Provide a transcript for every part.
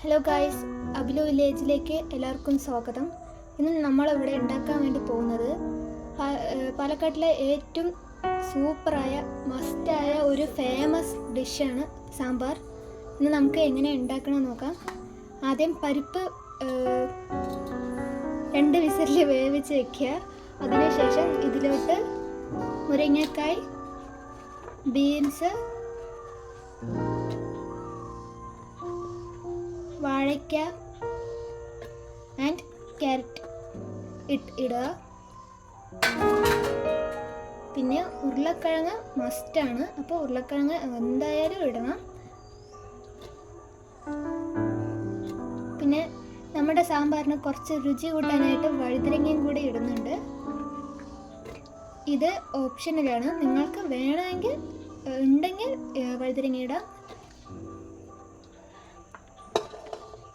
Hello guys, അബിലു വില്ലേജിലേക്ക് എല്ലാവർക്കും സ്വാഗതം. ഇന്ന് നമ്മളിവിടെ ഉണ്ടാക്കാൻ വേണ്ടി പോകുന്നത് പാലക്കാട്ടിലെ ഏറ്റവും സൂപ്പറായ മസ്റ്റായ ഒരു ഫേമസ് ഡിഷാണ് സാമ്പാർ. ഇന്ന് നമുക്ക് എങ്ങനെ ഉണ്ടാക്കണമെന്ന് നോക്കാം. ആദ്യം പരിപ്പ് 2 വിസിലിൽ വേവിച്ച് വയ്ക്കുക. അതിനുശേഷം ഇതിലോട്ട് മുരിങ്ങക്കായ്, ബീൻസ്, വാഴയ്ക്ക ആൻഡ് ക്യാരറ്റ് ഇടുക. പിന്നെ ഉരുളക്കിഴങ്ങ് മസ്റ്റാണ്, അപ്പോൾ ഉരുളക്കിഴങ്ങ് എന്തായാലും ഇടണം. പിന്നെ നമ്മുടെ സാമ്പാറിന് കുറച്ച് രുചി കൂട്ടാനായിട്ട് വഴുതനങ്ങയും കൂടി ഇടുന്നുണ്ട്. ഇത് ഓപ്ഷണലാണ്, നിങ്ങൾക്ക് വേണമെങ്കിൽ ഉണ്ടെങ്കിൽ വഴുതനങ്ങ ഇടാം.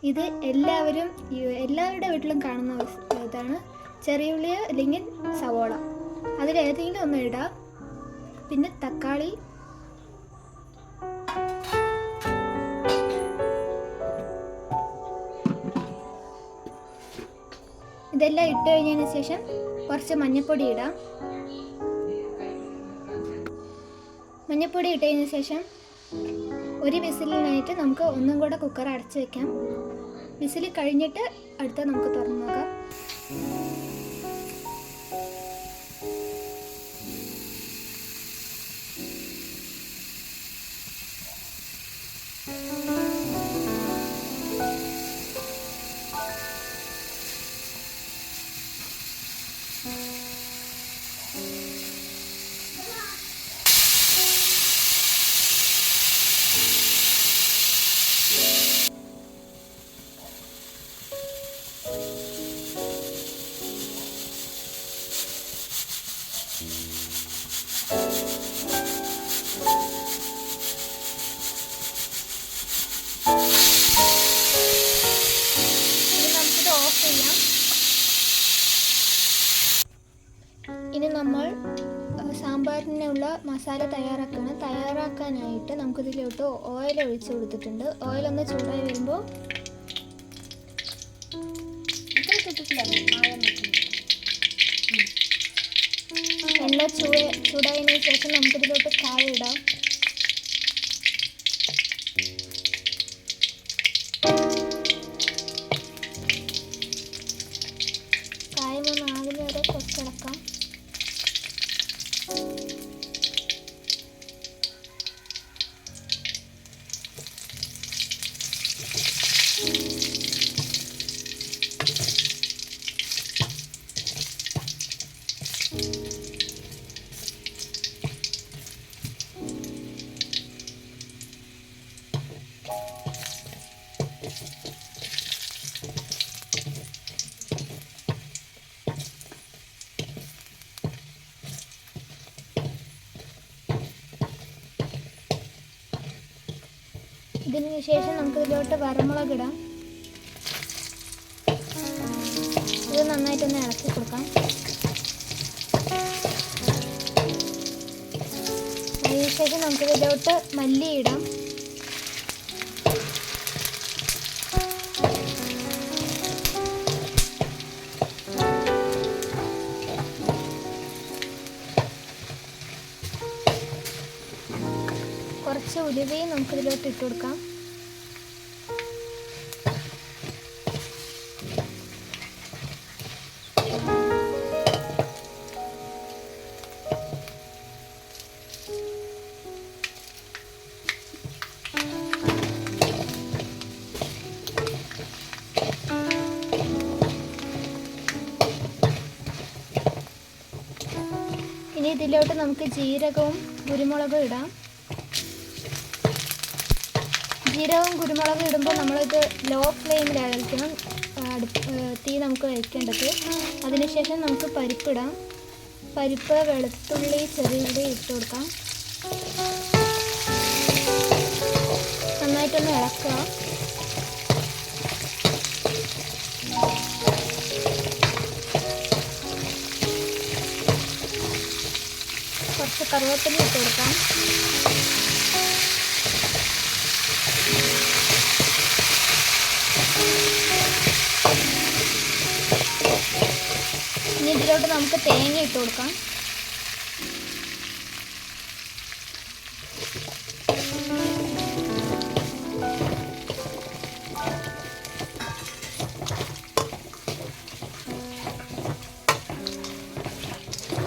ഇത് എല്ലാവരുടെ വീട്ടിലും കാണുന്ന ഇതാണ്. ചെറിയ ഉള്ളി അല്ലെങ്കിൽ സവോള, അതിലേതെങ്കിലും ഒന്ന് ഇടാം. പിന്നെ തക്കാളി, ഇതെല്ലാം ഇട്ട് കഴിഞ്ഞതിന് ശേഷം കുറച്ച് മഞ്ഞൾപ്പൊടി ഇടാം. മഞ്ഞൾപ്പൊടി ഇട്ടതിന് ശേഷം ഒരു വിസിലിനായിട്ട് നമുക്ക് ഒന്നും കൂടെ കുക്കർ അടച്ച് വെക്കാം. വിസിൽ കഴിഞ്ഞിട്ട് അടുത്ത നമുക്ക് തുറന്ന് നോക്കാം. ഇനി നമ്മൾ സാമ്പാറിനുള്ള മസാല തയ്യാറാക്കാനായിട്ട് നമുക്കിതിലോട്ട് ഓയിൽ ഒഴിച്ച് കൊടുത്തിട്ടുണ്ട്. ഓയിൽ ഒന്ന് ചൂടായി വരുമ്പോൾ എണ്ണ ചൂടായതിനു ശേഷം നമുക്കിതിലോട്ട് കായ ഇടാം. കായമൊന്ന് ആകുന്ന വരെ കുറച്ചിളക്കാം. ഇതിന് ശേഷം നമുക്കിതിലോട്ട് വറമുളക് ഇടാം. ഇത് നന്നായിട്ടൊന്ന് ഇളക്കി കൊടുക്കാം. അതിനുശേഷം നമുക്കിതിലോട്ട് മല്ലി ഇടാം. കുറച്ച് ഉലുവയും നമുക്കിതിലോട്ട് ഇട്ട് കൊടുക്കാം. ഇനി ഇതിലോട്ട് നമുക്ക് ജീരകവും കുരുമുളകും ഇടാം. ജീരകവും കുരുമുളകും ഇടുമ്പോൾ നമ്മളിത് ലോ ഫ്ലെയിമിലായിരിക്കണം തീ നമുക്ക് വയ്ക്കേണ്ടത്. അതിനുശേഷം നമുക്ക് പരിപ്പിടാം. പരിപ്പ്, വെളുത്തുള്ളി, ചെറിയുള്ളി ഇട്ട് കൊടുക്കാം. നന്നായിട്ടൊന്ന് ഇളക്കുക. കുറച്ച് കറിവേപ്പില ഇട്ട് കൊടുക്കാം. ഇതിലോട്ട് നമുക്ക് തേങ്ങ ഇട്ട് കൊടുക്കാം.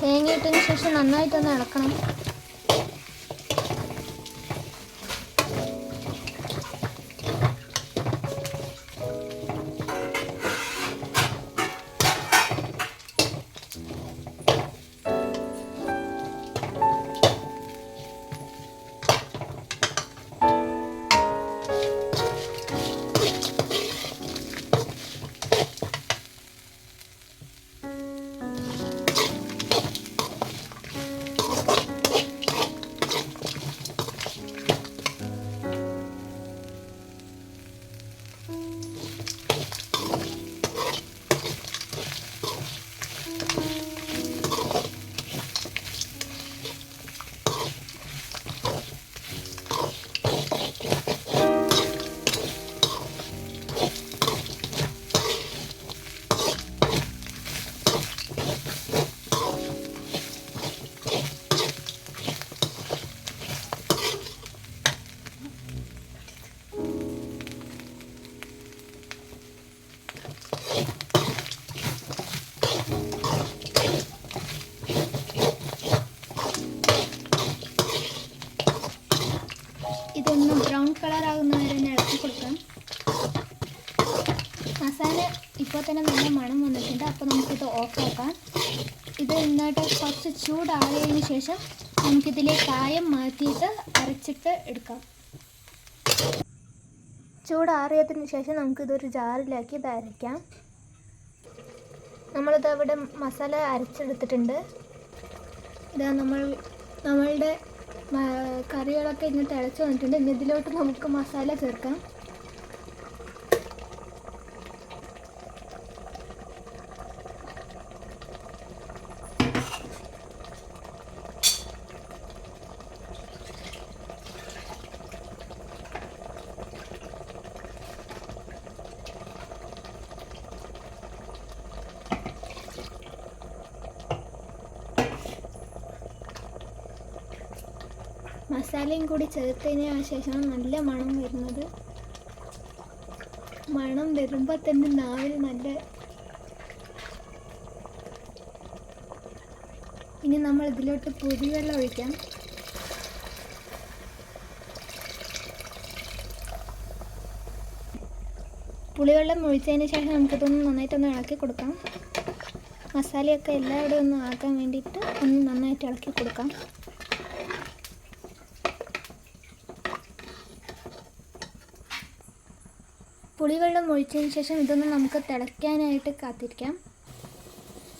തേങ്ങ ഇട്ടതിന് ശേഷം നന്നായിട്ടൊന്ന് ഇളക്കണം. ഇതൊന്ന് ബ്രൗൺ കളർ ആകുന്ന വരെ തന്നെ ഇളക്കി കൊടുക്കാം. മസാല ഇപ്പോൾ തന്നെ നല്ല മണം വന്നിട്ടുണ്ട്. അപ്പോൾ നമുക്കിത് ഓഫാക്കാം. ഇത് നന്നായിട്ട് കുറച്ച് ചൂടാറിയതിന് ശേഷം നമുക്കിതിലെ കായം മാറ്റിയിട്ട് അരച്ചിട്ട് എടുക്കാം. ചൂടാറിയതിന് ശേഷം നമുക്കിതൊരു ജാറിലാക്കി ഇത് അരയ്ക്കാം. നമ്മളിത് അവിടെ മസാല അരച്ചെടുത്തിട്ടുണ്ട്. ഇതാ നമ്മളുടെ കറികളൊക്കെ ഇങ്ങനെ തിളച്ച് വന്നിട്ടുണ്ട്. ഇനി ഇതിലോട്ട് നമുക്ക് മസാല ചേർക്കാം. മസാലയും കൂടി ചേർത്തതിന് ശേഷം നല്ല മണം വരുന്നത്. മണം വരുമ്പോൾ തന്നെ നാവിൽ നല്ല. ഇനി നമ്മൾ ഇതിലോട്ട് പുളിവെള്ളം ഒഴിക്കാം. പുളിവെള്ളം ഒഴിച്ചതിന് ശേഷം നമുക്കിതൊന്ന് നന്നായിട്ടൊന്ന് ഇളക്കി കൊടുക്കാം. മസാലയൊക്കെ എല്ലായിടവും ഒന്ന് ആക്കാൻ വേണ്ടിയിട്ട് ഒന്ന് നന്നായിട്ട് ഇളക്കി കൊടുക്കാം. പുളിവെള്ളം ഒഴിച്ചതിന് ശേഷം ഇതൊന്ന് നമുക്ക് തിളയ്ക്കാനായിട്ട് കാത്തിരിക്കാം.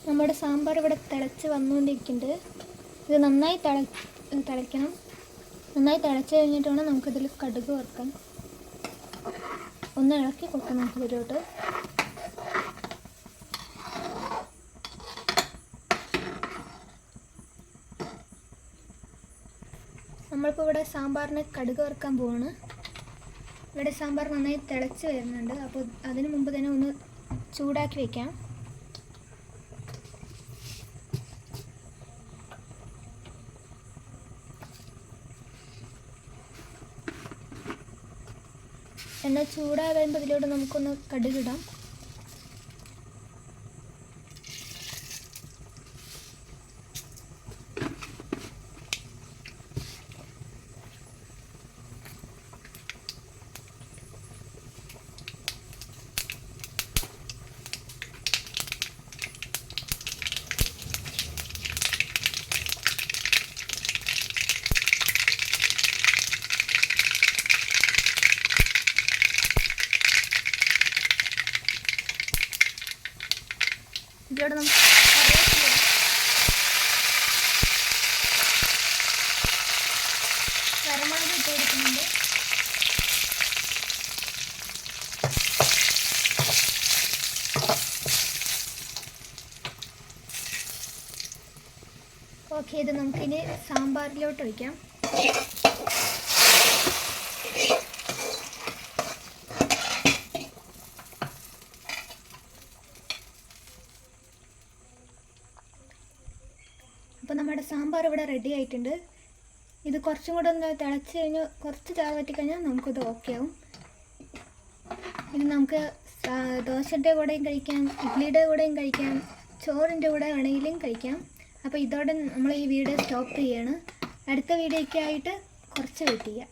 നമ്മുടെ സാമ്പാർ ഇവിടെ തിളച്ച് വന്നുകൊണ്ടിരിക്കുന്നുണ്ട്. ഇത് നന്നായി തിളയ്ക്കണം. നന്നായി തിളച്ച് കഴിഞ്ഞിട്ട് വേണം നമുക്കിതിൽ കടുക് വറുക്കാൻ. ഒന്ന് ഇളക്കി കൊടുക്കാം നമുക്കിതിലോട്ട്. നമ്മളിപ്പോൾ ഇവിടെ സാമ്പാറിന് കടുക് വറുക്കാൻ പോവാണ്. ഇവിടെ സാമ്പാർ നന്നായി തിളച്ച് വരുന്നുണ്ട്. അപ്പോൾ അതിന് മുമ്പ് തന്നെ ഒന്ന് ചൂടാക്കി വയ്ക്കാം. എണ്ണ ചൂടായി വരുമ്പോൾ ഇതിലൂടെ നമുക്കൊന്ന് കടുകിടാം. ഇതിലൂടെ നമുക്ക് കരമുളക് ഇട്ട് കൊടുക്കുന്നുണ്ട്. ഓക്കെ, ഇത് നമുക്കിനി സാമ്പാറിലോട്ട് ഒഴിക്കാം. അപ്പോൾ നമ്മുടെ സാമ്പാർ ഇവിടെ റെഡി ആയിട്ടുണ്ട്. ഇത് കുറച്ചും കൂടെ ഒന്ന് തിളച്ച് കഴിഞ്ഞ് കുറച്ച് തിള കഴിഞ്ഞാൽ നമുക്കിത് ഓക്കെ ആവും. ഇത് നമുക്ക് ദോശയുടെ കൂടെയും കഴിക്കാം, ഇഡ്ഡലിയുടെ കൂടെയും കഴിക്കാം, ചോറിൻ്റെ കൂടെ വേണമെങ്കിലും കഴിക്കാം. അപ്പോൾ ഇതോടെ നമ്മൾ ഈ വീഡിയോ സ്റ്റോപ്പ് ചെയ്യാണ്. അടുത്ത വീഡിയോയ്ക്കായിട്ട് കുറച്ച് വെയിറ്റ് ചെയ്യാം.